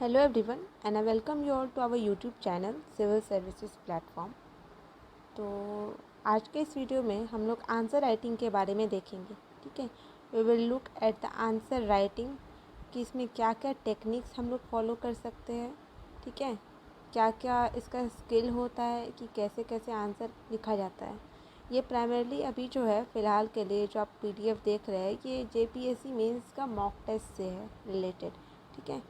Hello everyone and I welcome you all to our YouTube channel Civil Services Platform। तो आज के इस video में हम लोग आंसर राइटिंग के बारे में देखेंगे। ठीक है, we will look at the answer writing कि इसमें क्या क्या टेक्निक्स हम लोग फॉलो कर सकते हैं। ठीक है, क्या क्या इसका स्किल होता है कि कैसे कैसे आंसर लिखा जाता है। ये प्राइमरली अभी जो है फ़िलहाल के लिए जो आप PDF देख रहे हैं ये JPSC मेंस का मॉक टेस्ट से है रिलेटेड। ठीक है,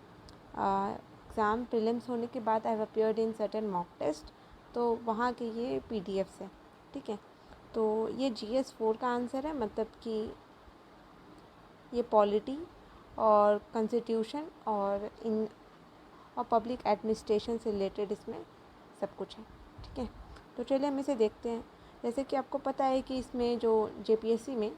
एग्ज़ाम प्रीलिम्स होने के बाद I have appeared in certain mock test, तो वहाँ के ये PDFs है। ठीक है, तो ये GS4 का आंसर है, मतलब कि ये पॉलिटी और कॉन्स्टिट्यूशन और पब्लिक एडमिनिस्ट्रेशन से रिलेटेड इसमें सब कुछ है। ठीक है, तो चलिए हम इसे देखते हैं। जैसे कि आपको पता है कि इसमें जो JPSC में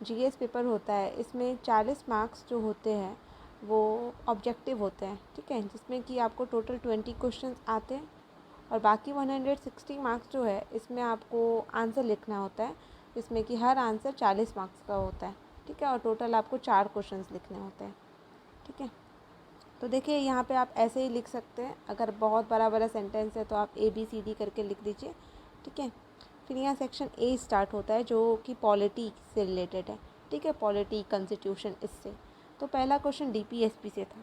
GS पेपर होता है इसमें 40 मार्क्स जो होते हैं वो ऑब्जेक्टिव होते हैं। ठीक है, जिसमें कि आपको टोटल 20 क्वेश्चंस आते हैं और बाकी 160 मार्क्स जो है इसमें आपको आंसर लिखना होता है, जिसमें कि हर आंसर 40 मार्क्स का होता है। ठीक है, और टोटल आपको 4 क्वेश्चंस लिखने होते हैं। ठीक है, तो देखिए यहाँ पे आप ऐसे ही लिख सकते हैं। अगर बहुत बड़ा बड़ा सेंटेंस है तो आप ABCD करके लिख दीजिए। ठीक है, फिर यहाँ सेक्शन A स्टार्ट होता है जो कि पॉलिटी से रिलेटेड है। ठीक है, पॉलिटी कॉन्स्टिट्यूशन इससे। तो पहला क्वेश्चन DPSP से था।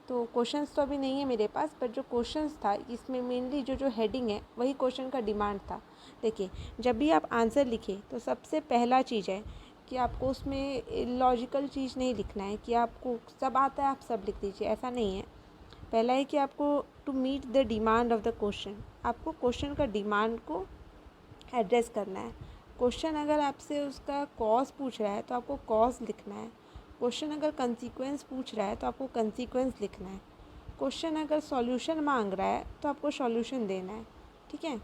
तो क्वेश्चंस तो अभी नहीं है मेरे पास, पर जो क्वेश्चंस था इसमें मेनली जो हेडिंग है वही क्वेश्चन का डिमांड था। देखिए, जब भी आप आंसर लिखें तो सबसे पहला चीज़ है कि आपको उसमें लॉजिकल चीज़ नहीं लिखना है कि आपको सब आता है आप सब लिख दीजिए, ऐसा नहीं है। पहला है कि आपको to meet the demand of the question, आपको क्वेश्चन का डिमांड को एड्रेस करना है। क्वेश्चन अगर आपसे उसका कॉज पूछ रहा है तो आपको कॉज लिखना है। क्वेश्चन अगर कंसीक्वेंस पूछ रहा है तो आपको कंसीक्वेंस लिखना है। क्वेश्चन अगर सॉल्यूशन मांग रहा है तो आपको सॉल्यूशन देना है। ठीक है,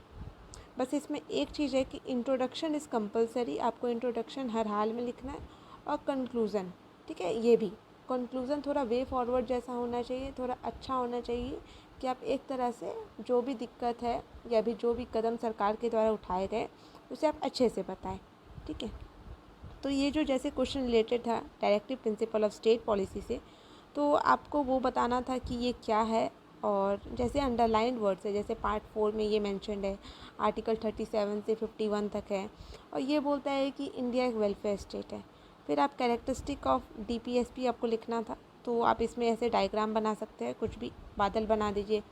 बस इसमें एक चीज़ है कि इंट्रोडक्शन इज़ कंपलसरी, आपको इंट्रोडक्शन हर हाल में लिखना है, और कंक्लूज़न। ठीक है, ये भी कंक्लूज़न थोड़ा वे फॉरवर्ड जैसा होना चाहिए, थोड़ा अच्छा होना चाहिए कि आप एक तरह से जो भी दिक्कत है या भी जो भी कदम सरकार के द्वारा उठाए गए उसे आप अच्छे से बताएं। ठीक है, तो ये जो जैसे क्वेश्चन रिलेटेड था directive principle of state policy से, तो आपको वो बताना था कि ये क्या है। और जैसे अंडरलाइंड वर्ड्स है, जैसे पार्ट 4 में ये मेंशन्ड है, आर्टिकल 37 से 51 तक है, और ये बोलता है कि इंडिया एक वेलफेयर स्टेट है। फिर आप कैरेक्टरिस्टिक ऑफ DPSP आपको लिखना था, तो आप इसमें ऐसे डायग्राम बना सकते हैं, कुछ भी बादल बना दीजिए,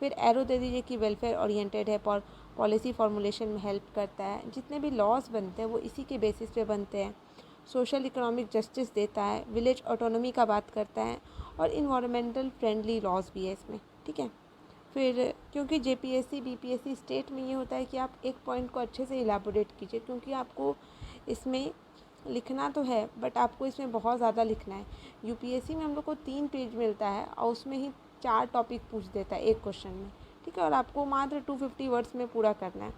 फिर एरो दे दीजिए कि वेलफेयर ओरिएंटेड है, और पॉलिसी फॉर्मुलेशन में हेल्प करता है, जितने भी लॉज बनते हैं वो इसी के बेसिस पे बनते हैं, सोशल इकोनॉमिक जस्टिस देता है, विलेज ऑटोनॉमी का बात करता है, और इन्वायरमेंटल फ्रेंडली लॉज भी है इसमें। ठीक है, फिर क्योंकि JPSC BPSC स्टेट में ये होता है कि आप एक पॉइंट को अच्छे से इलाबोरेट कीजिए, क्योंकि आपको इसमें लिखना तो है बट आपको इसमें बहुत ज़्यादा लिखना है। UPSC में हम लोग को 3 पेज मिलता है और उसमें ही 4 टॉपिक पूछ देता है एक क्वेश्चन में। ठीक है, और आपको मात्र 250 वर्ड्स में पूरा करना है,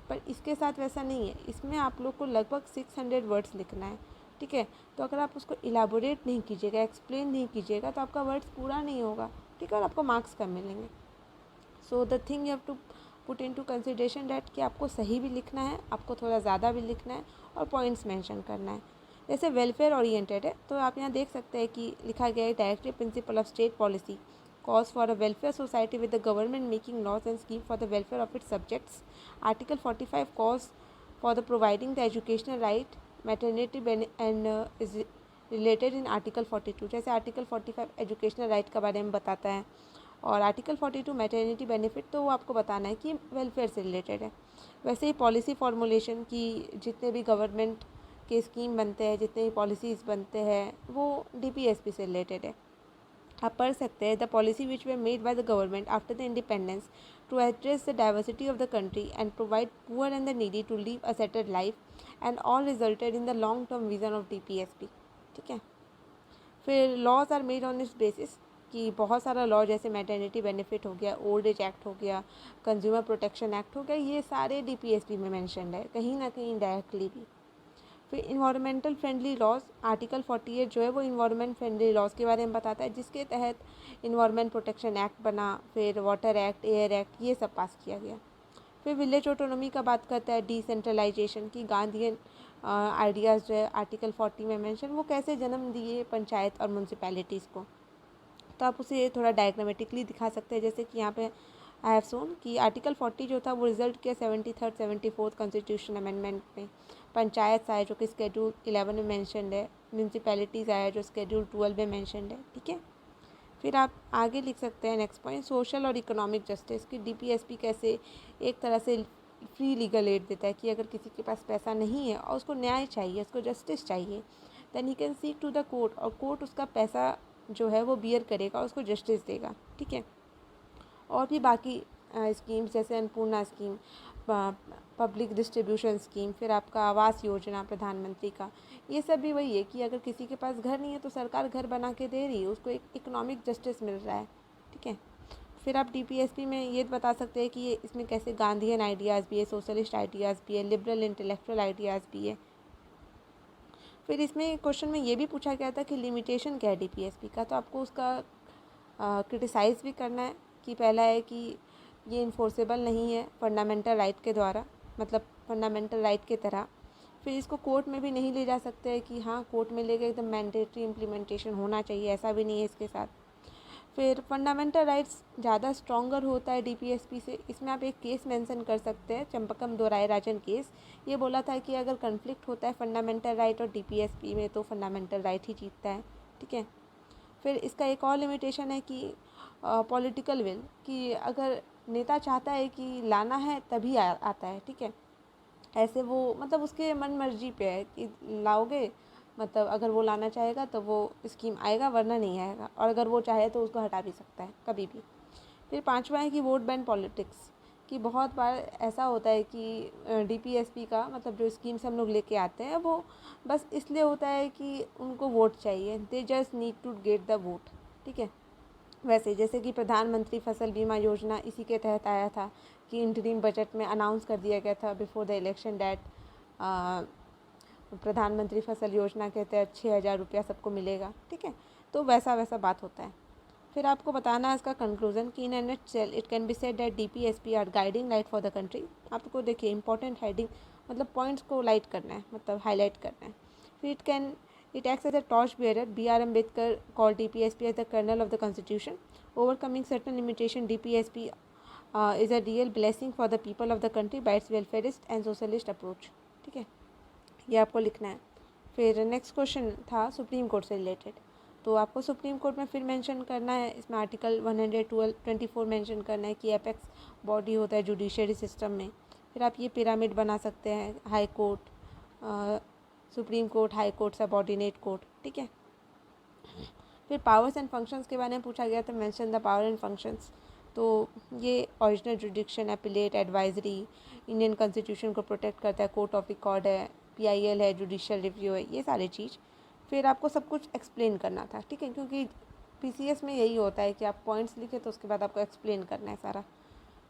पर इसके साथ वैसा नहीं है, इसमें आप लोग को लगभग 600 वर्ड्स लिखना है। ठीक है, तो अगर आप उसको इलाबोरेट नहीं कीजिएगा, एक्सप्लेन नहीं कीजिएगा, तो आपका वर्ड्स पूरा नहीं होगा। ठीक है, और आपको मार्क्स कम मिलेंगे। So the thing you have to put into consideration that कि आपको सही भी लिखना है, आपको थोड़ा ज़्यादा भी लिखना है, और पॉइंट्स मेंशन करना है। जैसे वेलफेयर ओरिएंटेड है तो आप यहाँ देख सकते हैं कि लिखा गया है directive principle of state policy calls for a welfare society with the government making laws and scheme for the welfare of its subjects. Article 45 calls for the providing the educational right maternity and is related in article 42। जैसे article 45 educational right के बारे में बताता है, और article 42 maternity benefit तो वो आपको बताना है कि वेलफेयर से रिलेटेड है। वैसे ही पॉलिसी फॉर्मुलेशन की जितने भी गवर्नमेंट के स्कीम बनते हैं, जितने भी पॉलिसीज़ बनते हैं, वो DPSP से रिलेटेड है। आप पढ़ सकते हैं the policy which were made by the government after the independence to address the diversity of the country and provide poor and the needy to live a settled life and all resulted in the long term vision of DPSP। ठीक है, फिर laws are made on इस basis कि बहुत सारा law जैसे maternity benefit हो गया, ओल्ड एज एक्ट हो गया, कंज्यूमर प्रोटेक्शन एक्ट हो गया, ये सारे DPSP में मेंशन्ड है कहीं ना कहीं डायरेक्टली भी। फिर इन्वायरमेंटल फ्रेंडली लॉज, आर्टिकल 48 जो है वो इन्वायरमेंट फ्रेंडली लॉज के बारे में बताता है, जिसके तहत इन्वायरमेंट प्रोटेक्शन एक्ट बना, फिर वाटर एक्ट, एयर एक्ट, ये सब पास किया गया। फिर विलेज ऑटोनॉमी का बात करता है, डिसेंट्रलाइजेशन की गांधीयन आइडियाज़ जो है आर्टिकल 40 में मेंशन, वो कैसे जन्म दिए पंचायत और म्यूनसिपैलिटीज़ को। तो आप उसे थोड़ा डायग्रामेटिकली दिखा सकते हैं, जैसे कि यहाँ पे आई हैव सोन कि आर्टिकल 40 जो था वो रिजल्ट किया 73rd 74th कॉन्स्टिट्यूशन अमेंडमेंट में। पंचायत आया जो कि शेड्यूल 11 में मैंशनड है। म्यूनसिपैलिटीज़ आया जो शेड्यूल 12 में मैंशनड है, ठीक है। फिर आप आगे लिख सकते हैं नेक्स्ट पॉइंट, सोशल और इकोनॉमिक जस्टिस की डीपीएसपी कैसे एक तरह से फ्री लीगल एड देता है कि अगर किसी के पास पैसा नहीं है और उसको न्याय चाहिए, उसको जस्टिस चाहिए, then he can seek to the court, और कोर्ट उसका पैसा जो है वो बियर करेगा और उसको जस्टिस देगा, ठीक है। और भी बाकी स्कीम्स जैसे Annapurna scheme, public distribution scheme, फिर आपका आवास योजना प्रधानमंत्री का, ये सब भी वही है कि अगर किसी के पास घर नहीं है तो सरकार घर बना के दे रही है, उसको एक इकोनॉमिक जस्टिस मिल रहा है, ठीक है। फिर आप डीपीएसपी में ये बता सकते हैं कि ये इसमें कैसे गांधीयन आइडियाज़ भी है, सोशलिस्ट आइडियाज़ भी है, लिबरल इंटेलेक्चुअल आइडियाज़ भी है। फिर इसमें क्वेश्चन में ये भी पूछा गया था कि लिमिटेशन क्या है डीपीएसपी का, तो आपको उसका क्रिटिसाइज़ भी करना है कि पहला है कि ये इन्फोर्सेबल नहीं है फंडामेंटल राइट के द्वारा, मतलब फंडामेंटल राइट की तरह। फिर इसको कोर्ट में भी नहीं ले जा सकते हैं कि हाँ कोर्ट में लेके एकदम मैंडेटरी इम्प्लीमेंटेशन होना चाहिए, ऐसा भी नहीं है इसके साथ। फिर फंडामेंटल राइट्स ज़्यादा स्ट्रॉन्गर होता है डीपीएसपी से। इसमें आप एक केस मेंशन कर सकते हैं, चंपकम दोराय राजन केस। ये बोला था कि अगर कन्फ्लिक्ट होता है फंडामेंटल राइट और डीपीएसपी में तो फंडामेंटल राइट ही जीतता है, ठीक है। फिर इसका एक और लिमिटेशन है कि पॉलिटिकल विल, कि अगर नेता चाहता है कि लाना है तभी आता है, ठीक है। ऐसे वो मतलब उसके मन मर्जी पे है कि लाओगे, मतलब अगर वो लाना चाहेगा तो वो स्कीम आएगा, वरना नहीं आएगा, और अगर वो चाहे तो उसको हटा भी सकता है कभी भी। फिर पांचवा है कि वोट बैंक पॉलिटिक्स, कि बहुत बार ऐसा होता है कि डीपीएसपी का मतलब जो स्कीम्स हम लोग लेके आते हैं वो बस इसलिए होता है कि उनको वोट चाहिए, they just need to get the vote, ठीक है। वैसे जैसे कि प्रधानमंत्री फसल बीमा योजना इसी के तहत आया था कि इंटरिम बजट में अनाउंस कर दिया गया था बिफोर द इलेक्शन डैट प्रधानमंत्री फसल योजना के तहत 6,000 रुपया सबको मिलेगा, ठीक है। तो वैसा बात होता है। फिर आपको बताना है इसका कंक्लूजन कि in an nutshell it can be said that DPSP are guiding light for the country. आपको देखिए इंपॉर्टेंट हेडिंग मतलब पॉइंट्स को लाइट करना है, मतलब हाईलाइट करना है। फिर it acts as a torch bearer. B.R. Ambedkar called DPSP as the kernel of the Constitution. Overcoming certain limitation, DPSP is a real blessing for the people of the country by its welfarist and socialist approach. ठीक है, ये आपको लिखना है। फिर next question था supreme court से related, तो आपको सुप्रीम कोर्ट में फिर मेंशन करना है, इसमें आर्टिकल 124 मेंशन करना है कि एपेक्स बॉडी होता है जुडिशरी सिस्टम में। फिर आप ये पिरामिड बना सकते हैं, high court, supreme court, high court, subordinate court, ठीक है। फिर पावर्स एंड फंक्शंस के बारे में पूछा गया था, mention the power and functions, तो ये original जुडिक्शन, appellate, advisory, Indian constitution को प्रोटेक्ट करता है, कोर्ट ऑफ रिकॉर्ड है, पीआईएल है, जुडिशियल रिव्यू है, ये सारी चीज़। फिर आपको सब कुछ एक्सप्लेन करना था, ठीक है, क्योंकि पीसीएस में यही होता है कि आप पॉइंट्स लिखे तो उसके बाद आपको एक्सप्लेन करना है सारा।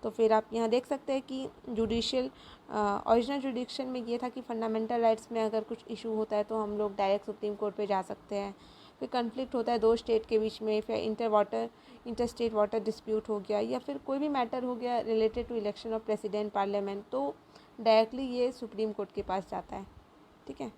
तो फिर आप यहाँ देख सकते हैं कि जुडिशियल ओरिजिनल जुडिक्शन में ये था कि फंडामेंटल राइट्स में अगर कुछ इशू होता है तो हम लोग डायरेक्ट सुप्रीम कोर्ट पे जा सकते हैं। फिर कन्फ्लिक्ट होता है दो स्टेट के बीच में, फिर इंटर स्टेट वाटर डिस्प्यूट हो गया, या फिर कोई भी मैटर हो गया related to election of president, parliament, तो डायरेक्टली ये सुप्रीम कोर्ट के पास जाता है, ठीक है।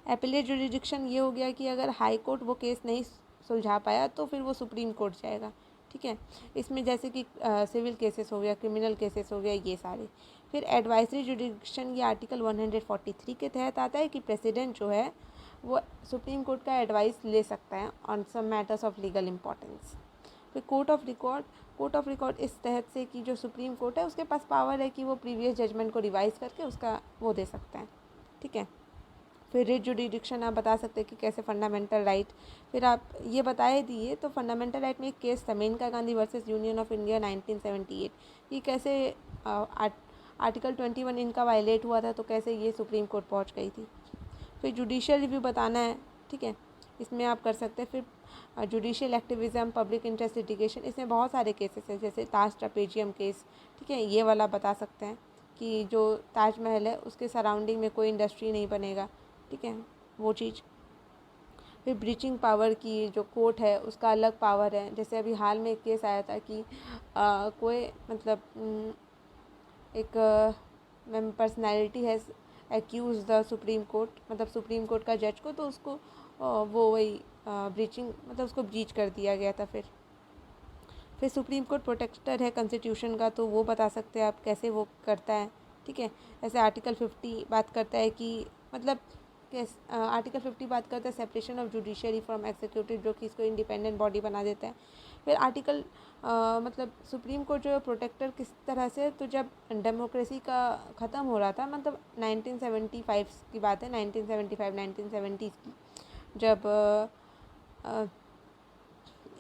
एपिलेट जुडिक्शन ये हो गया कि अगर हाई कोर्ट वो केस नहीं सुलझा पाया तो फिर वो सुप्रीम कोर्ट जाएगा, ठीक है। इसमें जैसे कि सिविल केसेस हो गया, क्रिमिनल केसेस हो गया, ये सारे। फिर एडवाइजरी जुडिक्शन ये आर्टिकल 143 के तहत आता है कि प्रेसिडेंट जो है वो सुप्रीम कोर्ट का एडवाइस ले सकता है on some matters of legal importance. फिर कोर्ट ऑफ रिकॉर्ड इस तहत से कि जो सुप्रीम कोर्ट है उसके पास पावर है कि वो प्रीवियस जजमेंट को रिवाइज करके उसका वो दे सकता है, ठीक है। फिर रिट जुडिक्शन आप बता सकते हैं कि कैसे फंडामेंटल राइट, फिर आप ये बताए दिए तो फंडामेंटल राइट में एक केस था Maneka Gandhi versus union of India 1978, ये कैसे आर्टिकल 21 इनका वायलेट हुआ था, तो कैसे ये सुप्रीम कोर्ट पहुंच गई थी। फिर जुडिशियल रिव्यू बताना है, ठीक है, इसमें आप कर सकते हैं। फिर judicial activism, public interest litigation, इसमें बहुत सारे केसेस हैं जैसे ताज ट्रेपेजियम केस, ठीक है, ये वाला बता सकते हैं कि जो ताजमहल है उसके सराउंडिंग में कोई इंडस्ट्री नहीं बनेगा, ठीक है, वो चीज़। फिर ब्रीचिंग पावर की जो कोर्ट है उसका अलग पावर है, जैसे अभी हाल में एक केस आया था कि कोई मतलब एक पर्सनैलिटी है एक्यूज द सुप्रीम कोर्ट, मतलब सुप्रीम कोर्ट का जज को, तो उसको वो वही ब्रीचिंग मतलब उसको ब्रीच कर दिया गया था। फिर सुप्रीम कोर्ट प्रोटेक्टर है कॉन्स्टिट्यूशन का, तो वो बता सकते हैं आप कैसे वो करता है, ठीक है। ऐसे आर्टिकल 50 बात करता है कि मतलब आर्टिकल 50 बात करता है separation of judiciary from executive, जो कि इसको इंडिपेंडेंट बॉडी बना देता है। फिर आर्टिकल मतलब सुप्रीम कोर्ट जो है प्रोटेक्टर किस तरह से, तो जब डेमोक्रेसी का ख़त्म हो रहा था, मतलब 1975 की बात है, 1975 1970 की, जब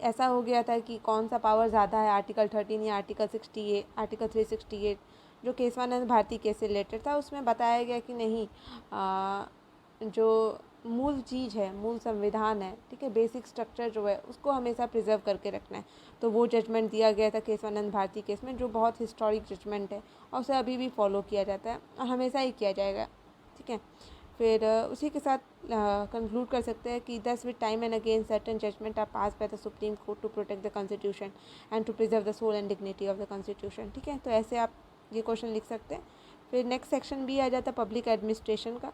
ऐसा हो गया था कि कौन सा पावर ज़्यादा है, आर्टिकल 13 या आर्टिकल 68, आर्टिकल 368 जो केशवानंद भारती केस से रिलेटेड था, उसमें बताया गया कि नहीं, जो मूल चीज़ है, मूल संविधान है, ठीक है, बेसिक स्ट्रक्चर जो है उसको हमेशा प्रिजर्व करके रखना है। तो वो जजमेंट दिया गया था केशवानंद भारती केस में, जो बहुत हिस्टोरिक जजमेंट है और उसे अभी भी फॉलो किया जाता है और हमेशा ही किया जाएगा, ठीक है। फिर उसी के साथ कंक्लूड कर सकते हैं कि thus with time and again certain judgment are pass by the supreme court to protect the constitution and to preserve the soul and dignity of the constitution, ठीक है। तो ऐसे आप ये क्वेश्चन लिख सकते हैं। फिर नेक्स्ट सेक्शन भी आ जाता है पब्लिक एडमिनिस्ट्रेशन का।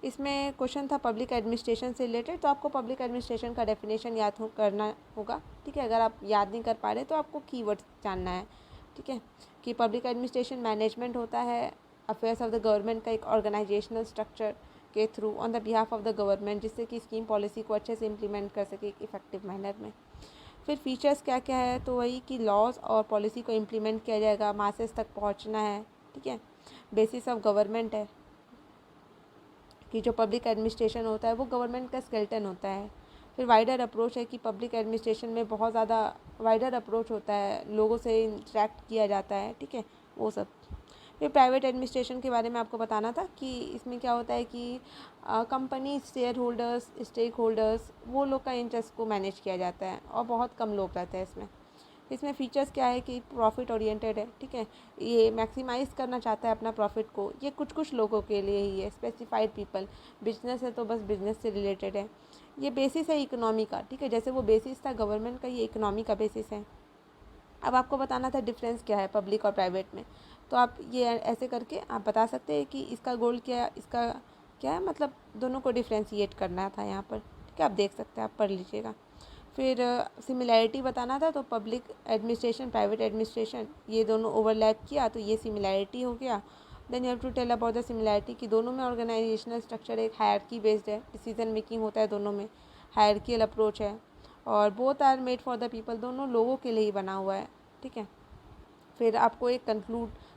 इसमें क्वेश्चन था पब्लिक एडमिनिस्ट्रेशन से रिलेटेड, तो आपको पब्लिक एडमिनिस्ट्रेशन का डेफिनेशन याद करना होगा, ठीक है। अगर आप याद नहीं कर पा रहे तो आपको कीवर्ड्स जानना है, ठीक है, कि पब्लिक एडमिनिस्ट्रेशन मैनेजमेंट होता है अफेयर्स ऑफ द गवर्नमेंट का एक ऑर्गेनाइजेशनल स्ट्रक्चर के through on the behalf of the government, जिससे कि स्कीम पॉलिसी को अच्छे से इम्प्लीमेंट कर सके एक इफेक्टिव मैनर में। फिर फीचर्स क्या क्या है, तो वही कि लॉज और पॉलिसी को इम्प्लीमेंट किया जाएगा, मासेस तक पहुंचना है, ठीक है। बेसिस ऑफ गवर्नमेंट है कि जो पब्लिक एडमिनिस्ट्रेशन होता है वो गवर्नमेंट का स्केलेटन होता है। फिर वाइडर अप्रोच है कि पब्लिक एडमिनिस्ट्रेशन में बहुत ज़्यादा वाइडर अप्रोच होता है, लोगों से इंटरेक्ट किया जाता है, ठीक है, वो सब। फिर प्राइवेट एडमिनिस्ट्रेशन के बारे में आपको बताना था कि इसमें क्या होता है कि company, share holders, stake holders, वो लोग का इंटरेस्ट को मैनेज किया जाता है और बहुत कम लोग रहते हैं इसमें फीचर्स क्या है कि प्रॉफिट ओरिएंटेड है, ठीक है, ये मैक्सिमाइज़ करना चाहता है अपना प्रॉफिट को, ये कुछ लोगों के लिए ही है, स्पेसिफाइड पीपल। बिजनेस है तो बस बिजनेस से रिलेटेड है। ये बेसिस है इकोनॉमी का, ठीक है, जैसे वो बेसिस था गवर्नमेंट का, ये इकोनॉमी का बेसिस है। अब आपको बताना था डिफरेंस क्या है पब्लिक और प्राइवेट में, तो आप ये ऐसे करके आप बता सकते हैं कि इसका गोल क्या है, इसका क्या है, मतलब दोनों को डिफ्रेंशिएट करना था यहाँ पर, ठीक है। आप देख सकते हैं, आप पढ़ लीजिएगा। फिर सिमिलैरिटी बताना था, तो पब्लिक एडमिनिस्ट्रेशन, प्राइवेट एडमिनिस्ट्रेशन, ये दोनों ओवरलैप किया तो ये सिमिलैरिटी हो गया। Then you have to tell about the similarity कि दोनों में ऑर्गेनाइजेशनल स्ट्रक्चर एक हायरार्की बेस्ड है, डिसीजन मेकिंग होता है दोनों में, हायरार्कियल अप्रोच है, और both are made for the people, दोनों लोगों के लिए ही बना हुआ है, ठीक है। फिर आपको एक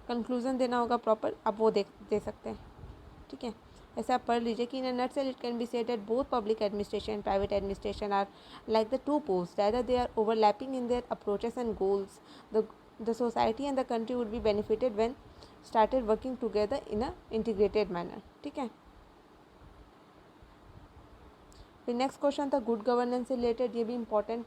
कंक्लूजन देना होगा प्रॉपर, आप वो दे सकते हैं, ठीक है। ऐसे आप पढ़ लीजिए कि in a nutshell it can be said that both public administration and private administration are like the two poles, rather they are overlapping in their approaches and goals. The society and the country would be benefited when started working together in a integrated manner, ठीक है। फिर next question था good governance से related, ये भी important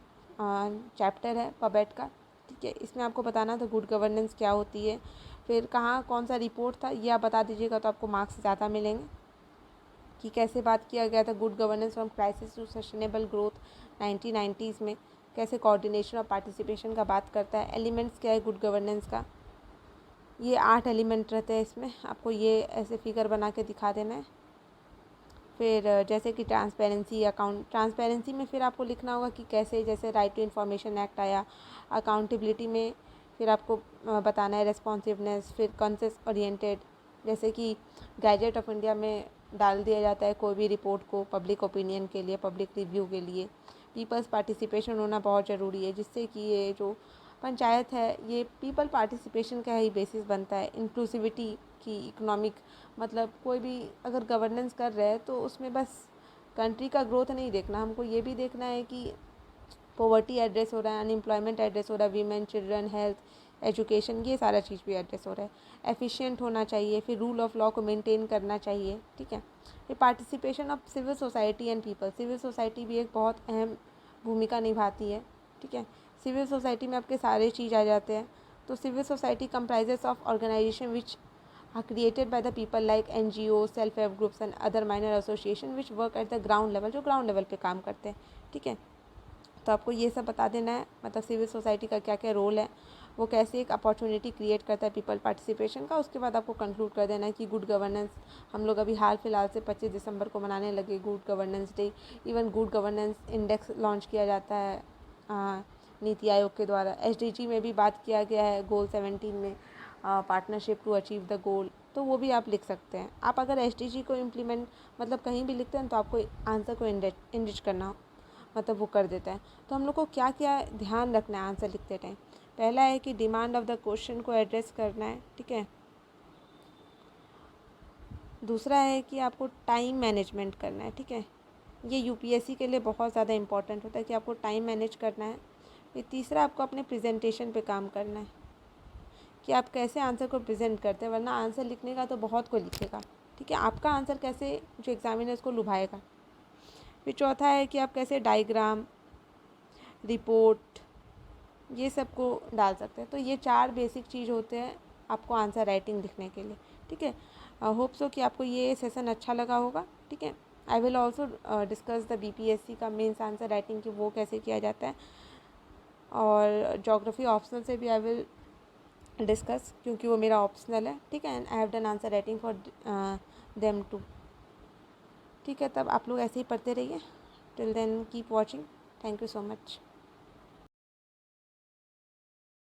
chapter है पबेट का, ठीक है। इसमें आपको बताना था गुड गवर्नेंस क्या होती है, फिर कहाँ कौन सा रिपोर्ट था ये आप बता दीजिएगा, तो आपको मार्क्स ज़्यादा मिलेंगे। कि कैसे बात किया गया था good governance from crisis to sustainable growth 1990s में, कैसे कोऑर्डिनेशन और पार्टिसिपेशन का बात करता है, एलिमेंट्स क्या है गुड गवर्नेंस का, ये 8 एलिमेंट रहते हैं इसमें, आपको ये ऐसे फिगर बना के दिखा देना है। फिर जैसे कि ट्रांसपेरेंसी, ट्रांसपेरेंसी में फिर आपको लिखना होगा कि कैसे, जैसे राइट टू इन्फॉर्मेशन एक्ट आया, अकाउंटेबिलिटी में फिर आपको बताना है रेस्पॉन्सिवनेस, फिर कंसेस ओरिएंटेड, जैसे कि गैजेट ऑफ इंडिया में डाल दिया जाता है कोई भी रिपोर्ट को पब्लिक ओपिनियन के लिए, पब्लिक रिव्यू के लिए। पीपल्स पार्टिसिपेशन होना बहुत ज़रूरी है, जिससे कि ये जो पंचायत है ये पीपल पार्टिसिपेशन का ही बेसिस बनता है। इंक्लूसिविटी की इकोनॉमिक, मतलब कोई भी अगर गवर्नेंस कर रहे हैं तो उसमें बस कंट्री का ग्रोथ नहीं देखना, हमको ये भी देखना है कि पॉवर्टी एड्रेस हो रहा है, अनएम्प्लॉयमेंट एड्रेस हो रहा है, वीमेन, चिल्ड्रन, हेल्थ, एजुकेशन, ये सारा चीज़ भी एड्रेस हो रहा है। एफिशिएंट होना चाहिए, फिर रूल ऑफ लॉ को मेंटेन करना चाहिए, ठीक है। फिर participation of civil society and people, civil society भी एक बहुत अहम भूमिका निभाती है, ठीक है। सिविल सोसाइटी में आपके सारे चीज़ आ जाते हैं। तो civil society comprises of organisation which are created by the people like NGOs, self help groups and other minor association which work at the ground level, जो ग्राउंड लेवल पे काम करते हैं, ठीक है। तो आपको ये सब बता देना है, मतलब सिविल सोसाइटी का क्या क्या रोल है। वो कैसे एक अपॉर्चुनिटी क्रिएट करता है पीपल पार्टिसिपेशन का। उसके बाद आपको कंक्लूड कर देना है कि गुड गवर्नेंस, हम लोग अभी हाल फिलहाल से 25 दिसंबर को मनाने लगे good governance day. Even good governance index launch किया जाता है नीति आयोग के द्वारा। SDG में भी बात किया गया है गोल 17 में, partnership to achieve the goal, तो वो भी आप लिख सकते हैं। आप अगर SDG को इम्प्लीमेंट मतलब कहीं भी लिखते हैं तो आपको आंसर को इंडिच करना मतलब वो कर देता है। तो हम लोग को क्या क्या ध्यान रखना है आंसर लिखते टाइम। पहला है कि डिमांड ऑफ द क्वेश्चन को एड्रेस करना है, ठीक है। दूसरा है कि आपको टाइम मैनेजमेंट करना है, ठीक है। ये UPSC के लिए बहुत ज़्यादा इंपॉर्टेंट होता है कि आपको टाइम मैनेज करना है। फिर तीसरा आपको अपने प्रेजेंटेशन पे काम करना है कि आप कैसे आंसर को प्रेजेंट करते हैं, वरना आंसर लिखने का तो बहुत कोई लिखेगा, ठीक है। आपका आंसर कैसे जो एग्जामिनर्स को लुभाएगा। फिर चौथा है कि आप कैसे डायग्राम, रिपोर्ट, ये सब को डाल सकते हैं। तो ये 4 बेसिक चीज़ होते हैं आपको आंसर राइटिंग लिखने के लिए, ठीक है। होप सो कि आपको ये सेशन अच्छा लगा होगा, ठीक है। I will also discuss the BPSC का मेंस आंसर राइटिंग कि वो कैसे किया जाता है, और जोग्राफी ऑप्शनल से भी आई विल डिस्कस क्योंकि वो मेरा ऑप्शनल है, ठीक है। And I have done answer writing for them too, ठीक है। तब आप लोग ऐसे ही पढ़ते रहिए। Till then keep watching. Thank you so much.